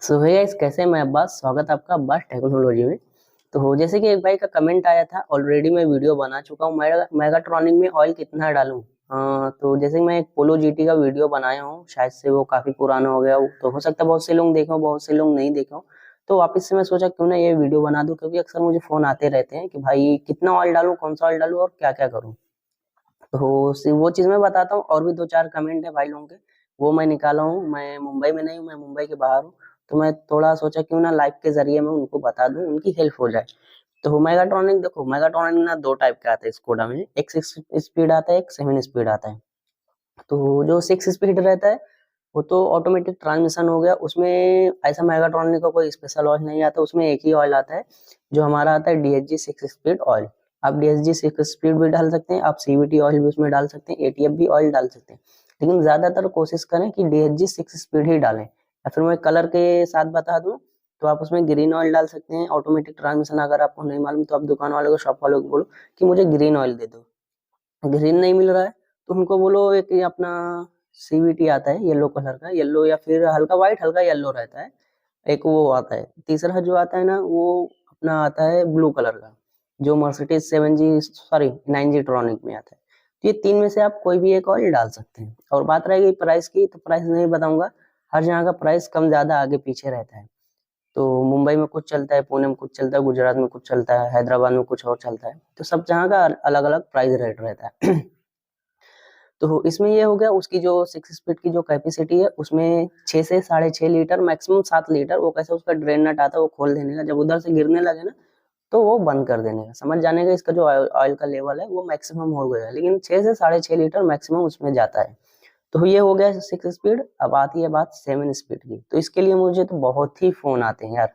सो है गाइस, कैसे हैं? मैं अब्बास। स्वागत है आपका अब्बास टेक्नोलॉजी में। तो जैसे कि एक भाई का कमेंट आया था, ऑलरेडी मैं वीडियो बना चुका हूँ मेगाट्रॉनिक में ऑयल कितना डालूं। तो जैसे कि मैं एक पोलो जीटी का वीडियो बनाया हूँ, शायद से वो काफी पुराना हो गया हो, तो हो सकता है बहुत से लोग देखे हो, बहुत से लोग नहीं देखे हो। तो वापस से मैं सोचा क्यों ना ये वीडियो बना दूं, क्योंकि अक्सर मुझे फोन आते रहते हैं कि भाई कितना ऑयल डालूं, कौन सा ऑयल डालूं और क्या क्या करूँ। तो वो चीज मैं बताता हूँ। और भी दो चार कमेंट है भाई लोगों के, वो मैं निकाला हूँ। मैं मुंबई में नहीं हूँ, मैं मुंबई के बाहर हूँ। तो मैं थोड़ा सोचा क्यों ना लाइव के जरिए मैं उनको बता दूं, उनकी हेल्प हो जाए। तो मेगाट्रॉनिक देखो, मेगाट्रॉनिक ना दो टाइप का आता है स्कोडा में, एक 6 स्पीड आता है, एक 7 स्पीड आता है। तो जो 6 स्पीड रहता है वो तो ऑटोमेटिक ट्रांसमिशन हो गया, उसमें ऐसा मेगाट्रॉनिक का कोई स्पेशल ऑयल नहीं आता, उसमें एक ही ऑयल आता है जो हमारा आता है DHG 6 स्पीड ऑयल। आप DHG 6 स्पीड भी डाल सकते हैं, आप CVT ऑयल भी उसमें डाल सकते हैं, ATF भी ऑयल डाल सकते हैं। लेकिन ज्यादातर कोशिश करें कि DHG 6 स्पीड ही डालें। या फिर मैं कलर के साथ बता दूं, तो आप उसमें ग्रीन ऑयल डाल सकते हैं, ऑटोमेटिक ट्रांसमिशन। अगर आपको नहीं मालूम तो आप दुकान वाले को, शॉप वाले को बोलो कि मुझे ग्रीन ऑयल दे दो। ग्रीन नहीं मिल रहा है तो उनको बोलो एक ये अपना CVT आता है येलो कलर का, येलो या फिर हल्का व्हाइट हल्का येलो रहता है, एक वो आता है। तीसरा जो आता है ना, वो अपना आता है ब्लू कलर का, जो मर्सिडीज 9G ट्रॉनिक में आता है। तो ये तीन में से आप कोई भी एक ऑयल डाल सकते हैं। और बात रहेगी प्राइस की, तो प्राइस नहीं बताऊंगा, हर जगह का प्राइस कम ज्यादा आगे पीछे रहता है। तो मुंबई में कुछ चलता है, पुणे में कुछ चलता है, गुजरात में कुछ चलता है, हैदराबाद में कुछ और चलता है। तो सब जगह का अलग अलग प्राइस रेट रहता है। तो इसमें ये हो गया, उसकी जो 6 स्पीड की जो कैपेसिटी है उसमें 6 से 6.5 लीटर, मैक्सिमम 7 लीटर। वो कैसे, उसका ड्रेन नट आता है वो खोल देने का, जब उधर से गिरने लगे ना तो वो बंद कर देने का, समझ जाने का इसका जो ऑयल का लेवल है वो मैक्सिमम हो गया है। लेकिन 6 से 6.5 लीटर मैक्सिमम उसमें जाता है। तो ये हो गया 6 स्पीड। अब आती है बात 7 स्पीड की। तो इसके लिए मुझे तो बहुत ही फोन आते हैं यार।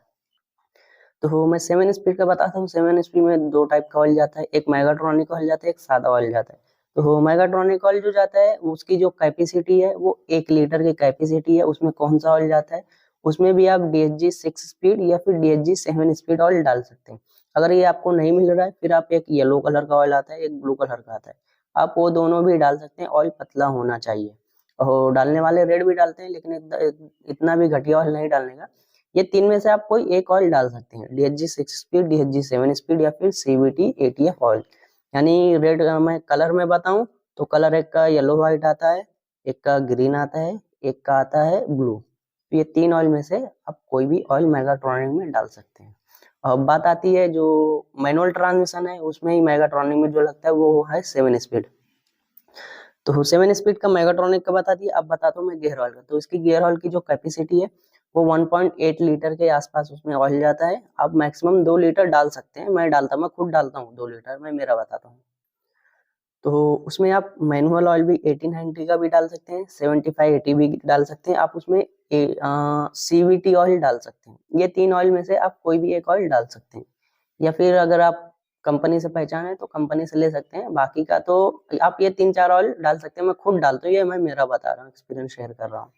तो मैं 7 स्पीड का बताता हूँ। 7 स्पीड में दो टाइप का ऑयल जाता है, एक मेगाट्रॉनिक ऑयल जाता है, एक सादा ऑयल जाता है। तो मेगाट्रॉनिक ऑयल जो जाता है उसकी जो कैपेसिटी है वो 1 लीटर की कैपेसिटी है। उसमें कौन सा ऑयल जाता है, उसमें भी आप DHG 6 स्पीड या फिर DHG 7 स्पीड ऑयल डाल सकते हैं। अगर ये आपको नहीं मिल रहा है, फिर आप एक येलो कलर का ऑयल आता है, एक ब्लू कलर का आता है, आप वो दोनों भी डाल सकते हैं। ऑयल पतला होना चाहिए। और डालने वाले रेड भी डालते हैं, लेकिन इतना भी घटिया ऑयल नहीं डालने का। ये तीन में से आप कोई एक ऑयल डाल सकते हैं, DHG 6 स्पीड, DHG 7 स्पीड या फिर CVT ATF ऑयल। यानी रेड मैं कलर में बताऊं तो कलर एक का येलो व्हाइट आता है, एक का ग्रीन आता है, एक का आता है ब्लू। तो ये तीन ऑयल में से आप कोई भी ऑयल मेगाट्रॉनिक में डाल सकते हैं। अब बात आती है जो मैनुअल ट्रांसमिशन है, उसमें ही मेगाट्रॉनिक में जो लगता है वो है 7 स्पीड। तो 7 स्पीड का मेगाट्रॉनिक का बता दिया। अब बताता हूँ मैं गियर ऑयल का। तो इसकी गियर ऑयल की जो कैपेसिटी है वो 1.8 लीटर के आसपास उसमें ऑयल जाता है। आप मैक्सिमम 2 लीटर डाल सकते हैं। मैं खुद डालता हूँ 2 लीटर, मैं मेरा बताता हूँ। तो उसमें आप मैनुअल ऑयल भी 1890 का भी डाल सकते हैं, 7580 भी डाल सकते हैं। आप उसमें CVT ऑयल डाल सकते हैं। ये तीन ऑयल में से आप कोई भी एक ऑयल डाल सकते हैं। या फिर अगर आप कंपनी से पहचाने तो कंपनी से ले सकते हैं। बाकी का तो आप ये तीन चार ऑयल डाल सकते हैं। मैं खुद डालता हूँ, ये मैं मेरा बता रहा हूँ, एक्सपीरियंस शेयर कर रहा हूँ।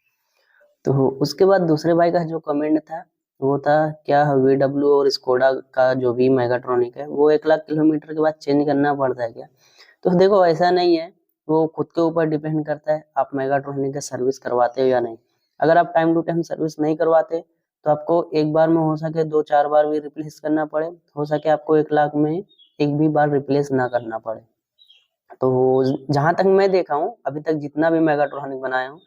तो उसके बाद दूसरे भाई का जो कमेंट था वो था, क्या VW और स्कोडा का जो भी मेगाट्रॉनिक है वो 1 लाख किलोमीटर के बाद चेंज करना पड़ता है क्या? तो देखो, ऐसा नहीं है। वो खुद के ऊपर डिपेंड करता है आप मेगाट्रॉनिक का सर्विस करवाते हो या नहीं। अगर आप टाइम टू टाइम सर्विस नहीं करवाते तो आपको एक बार में हो सके दो चार बार भी रिप्लेस करना पड़े, हो सके आपको 1 लाख में एक भी बार रिप्लेस ना करना पड़े। तो जहां तक मैं देखा हूँ अभी तक, जितना भी मेगाट्रॉनिक बनाया हूँ,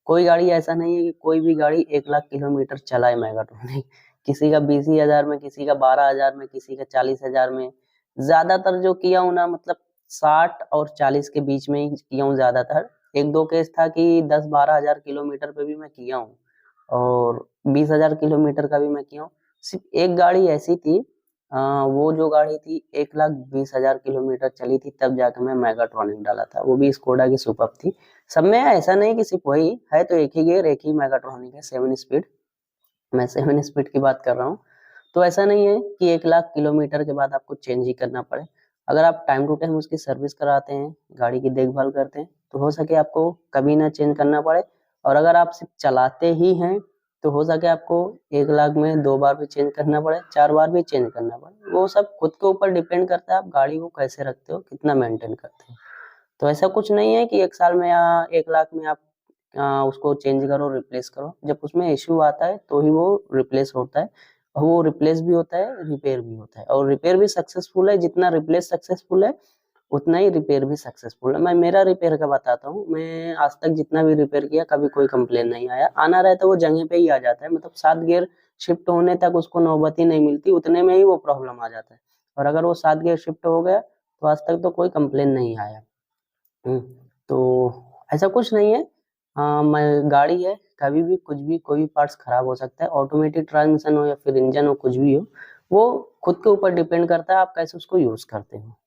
कोई गाड़ी ऐसा नहीं है कि कोई भी गाड़ी 1 लाख किलोमीटर चलाए मेगाट्रॉनिक। किसी का 20 ही हजार में, किसी का 12 हजार में, किसी का 40 हजार में। ज्यादातर जो किया हूँ ना, मतलब 60 और 40 के बीच में ही किया हूँ ज्यादातर। एक दो केस था कि 10-12 हजार किलोमीटर पे भी मैं किया हूँ, और 20 हजार किलोमीटर का भी मैं किया हूँ। सिर्फ एक गाड़ी ऐसी थी, वो जो गाड़ी थी 1 लाख 20 हजार किलोमीटर चली थी, तब जाकर मैं मेगाट्रॉनिक डाला था, वो भी स्कोडा की सुपर थी। सब में ऐसा नहीं कि सिर्फ वही है, तो एक ही गियर एक ही मेगाट्रॉनिक है, 7 स्पीड। मैं 7 स्पीड की बात कर रहा हूँ। तो ऐसा नहीं है कि 1 लाख किलोमीटर के बाद आपको चेंज ही करना पड़े। अगर आप टाइम टू टाइम उसकी सर्विस कराते हैं, गाड़ी की देखभाल करते हैं, तो हो सके आपको कभी ना चेंज करना पड़े। और अगर आप सिर्फ चलाते ही हैं तो हो सके आपको 1 लाख में 2 बार भी चेंज करना पड़े, 4 बार भी चेंज करना पड़े। वो सब खुद के ऊपर डिपेंड करता है, आप गाड़ी को कैसे रखते हो, कितना मेंटेन करते हो। तो ऐसा कुछ नहीं है कि 1 साल में या 1 लाख में आप उसको चेंज करो, रिप्लेस करो। जब उसमें इश्यू आता है तो ही वो रिप्लेस होता है, और वो रिप्लेस भी होता है, रिपेयर भी होता है, और रिपेयर भी सक्सेसफुल है। जितना रिप्लेस सक्सेसफुल है उतना ही रिपेयर भी सक्सेसफुल है। मैं मेरा रिपेयर का बताता हूँ, मैं आज तक जितना भी रिपेयर किया कभी कोई कंप्लेन नहीं आया। आना रहता है वो जगह पे ही आ जाता है, मतलब 7 गियर शिफ्ट होने तक उसको नौबत ही नहीं मिलती, उतने में ही वो प्रॉब्लम आ जाता है। और अगर वो 7 गियर शिफ्ट हो गया तो आज तक तो कोई कंप्लेन नहीं आया। तो ऐसा कुछ नहीं है। मैं गाड़ी है, कभी भी कुछ भी कोई भी पार्ट्स खराब हो सकता है, ऑटोमेटिक ट्रांसमिशन हो या फिर इंजन हो, कुछ भी हो, वो खुद के ऊपर डिपेंड करता है आप कैसे उसको यूज करते हो।